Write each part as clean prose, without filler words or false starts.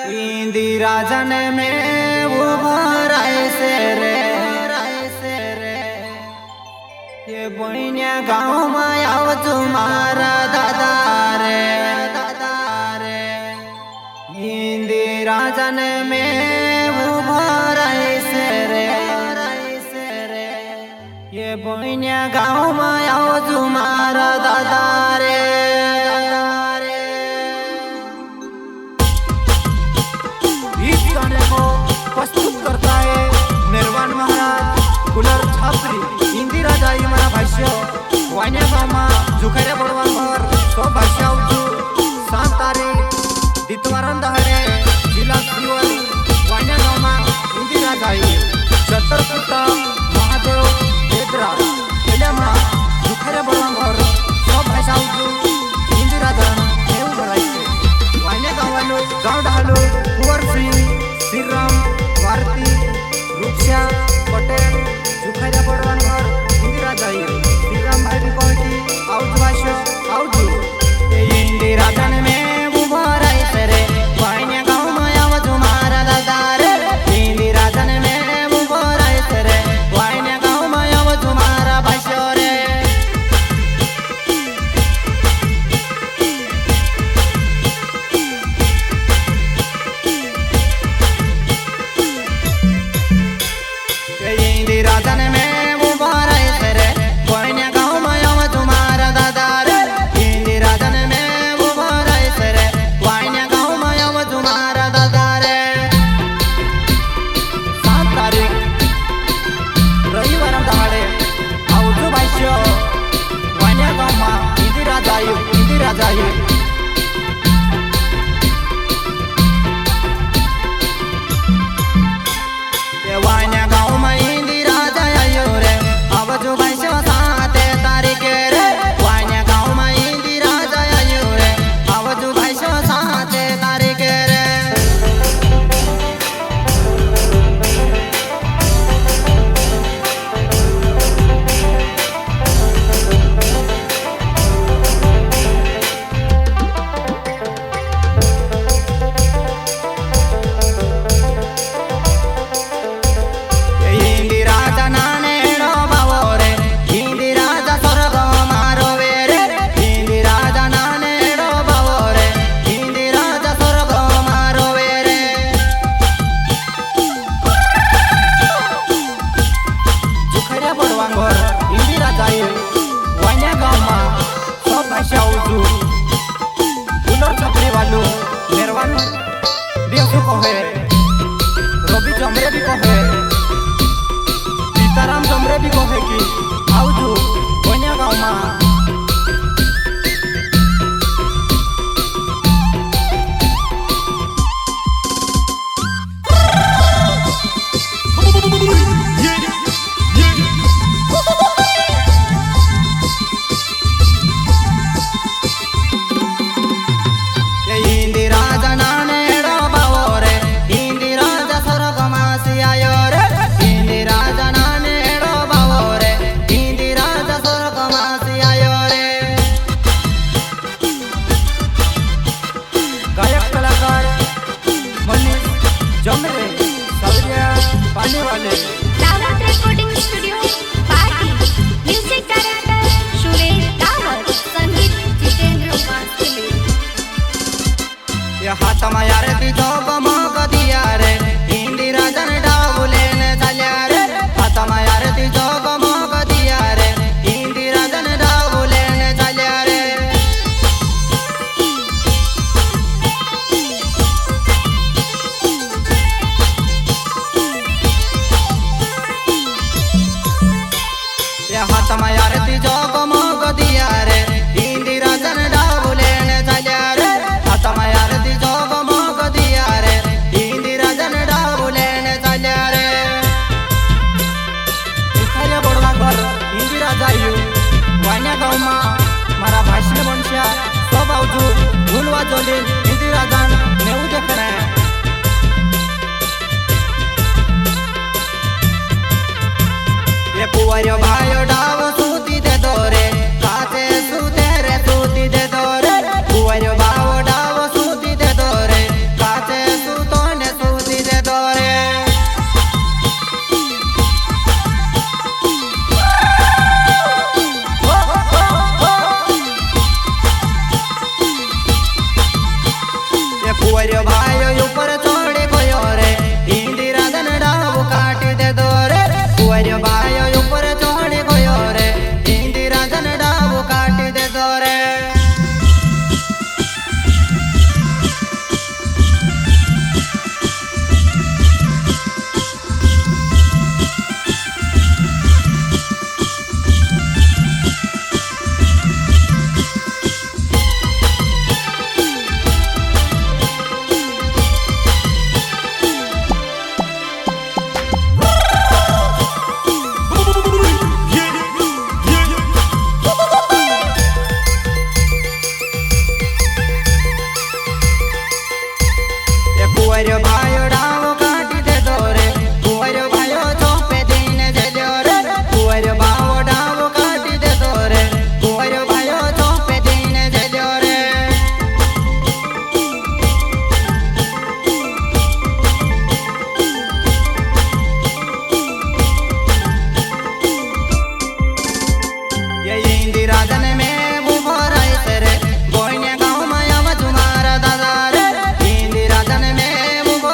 इंदिरा जन में उभर से रे ये बनिया गाँव में आओ तुम्हारा दादा रे इंदिरा जन में उभर से रे ये बनिया गाँव में आओ तुम्हारा दादा रे। प्रस्तुत करता है निर्वाण महाराज कुलर छात्री इंदिरा जाई मरा भाष्य वाण्या गामा जुखऱ्या बडवान भर सो भाष्य आवजू 7 तारीख दितवारन दहरे जिल्हा श्रीवरी वाण्या गामा इंदिरा जाई छत्रपुता महादेव हेदरा केल्यामा जुखऱ्या बडवान भर सो भाष्य आवजू इंदिरा जान नेऊ भरायचे वाण्या गावालो गाव ढालो कुंवर श्रीराम भारती रुक्षा पटेल जुखाया बड़वान घर इंदिरा जाई श्रीराम भाई भी कहती आउज भाष्य आउजू इंदिरा जन में उभर से रे वाण्या गाँव में आवाज मारा दादा रे इंदिरा जन में उभर से रे वाण्या गाँव में आवाज मारा भाष्य रे। इंदिरा जन में उभर से रे वाण्या गाँव में आवा तुम्हारा दादा रे इंदिरा जन में उभर से रे वाण्या गाँव में आवा तुम्हारा दादा रे। 7 तारीख रविवार दहाडे आवजू भाष्य वाण्या गाँव में इंदिरा जाई वाण्या गाँव में इंदिरा जायो रे आवजू भाष्य 7 तारीख रे वाण्या गाँव में इंदिरा जायो रे आवजू भाष्य 7 तारीख रे। इंदिरा जाई वाण्या गाँव में सब भाषा आवजू कुलर छपरी वालू निर्वाण देसु कहे रवि जमरे भी कहे सीताराम जमरे भी कहे कि आवजू वाण्या गाँव में जमरे सौर्या पानी वाले दावत recording studio party music director Suresh दावत संगीत जितेंद्र वास्तवी ये हाथ में यार ती जोग मग दिया रे इंदिरा जन डावलेने झाल्या रे हाथ में यार ती जोग मग दिया रे इंदिरा जन डावलेने झाल्या रे। हाथ में यार ती जोग मग दिया रे इंदिरा जन डावलेने झाल्या रे हाथ में यार ती जोग मग दिया रे इंदिरा जन डावलेने झाल्या रे। जुखाया बडवा घर इंदिरा जाई वाण्या गाँव में मारा भाषण बनशा सब आवजू भूलवा जोली इंदिरा जान नेऊ देखना ये कुंवर भाई डाव सूती दे दो रे काचे सूते रे सूती दे दो रे कुंवर भाव कुंवर भाई ऊपर छोड़े गयो रे इंदिरा धन डाव काट दे दो रे कुंवर भाई ऊपर छोड़े गयो रे इंदिरा धन डाव काट दे दो रे कुंवर भाई डाव काट दे दो रे कुंवर भाई चौपे दिन जलो रे कुंवर भाई डाव काट दे दो रे कुंवर भाई चौपे दिन जलो रे ये इंदिरा धन में वो राइस रे गोइने गाँव में आवाज मारा दादा रे इंदिरा धन में वो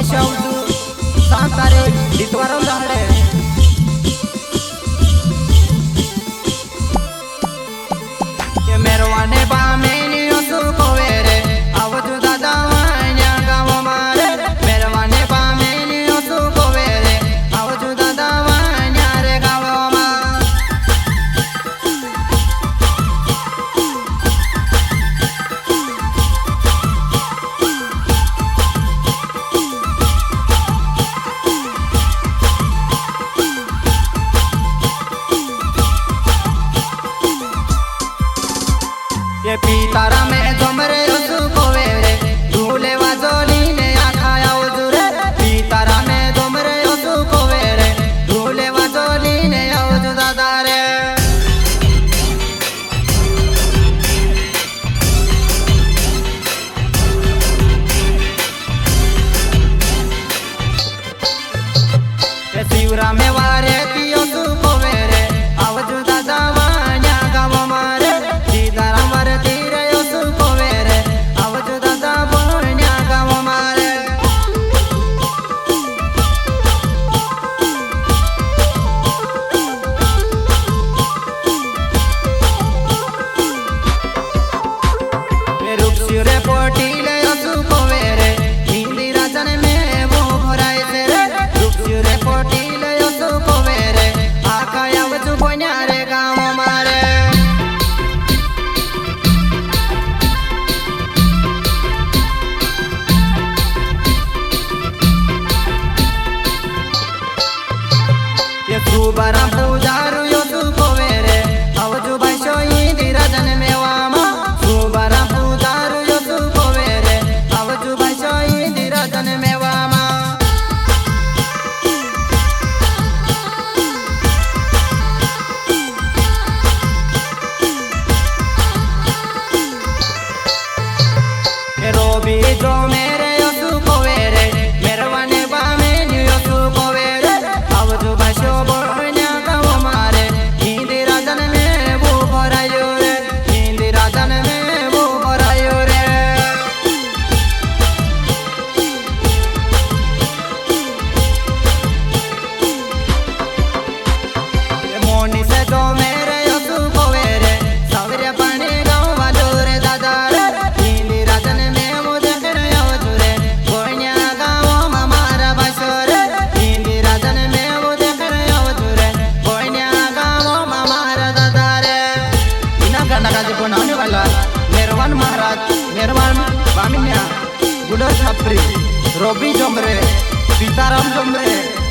भाष्य आवडू 7 तारीख इतवाराव झाडे मेरवाने बामेनी असू कोवेरे आवजू दादा वाण्या गाव मारे मेरवाने बामेनी असू कोवेरे आवजू दादा वाण्या रे गाव मा ये पितारा में जमरे असू कोवेरे धूले वाजोली ने आखाया उजुरे पितारा में जमरे असू कोवेरे धूले वाजोली ने आवजू दादा रे ये शिवरा में वारे पियो सू कोवेरे आवजू दादा वाण्या गाव मारे सीताराम सुबरा पूजारू यो तू कोवेरे आवजू भाषो इंदिरा जन मेवामा सुबरा पूजारू यो तू कोवेरे आवजू भाषो इंदिरा जन मेवामा रोबी जो मेरे यो तू कोवेरे मेरवाने बामे न्यू यो तू कोवेरे आवजू भाषो निर्वाण महाराज निर्वाण बामिन्या गुडर छात्री रवि जमरे सीताराम जमरे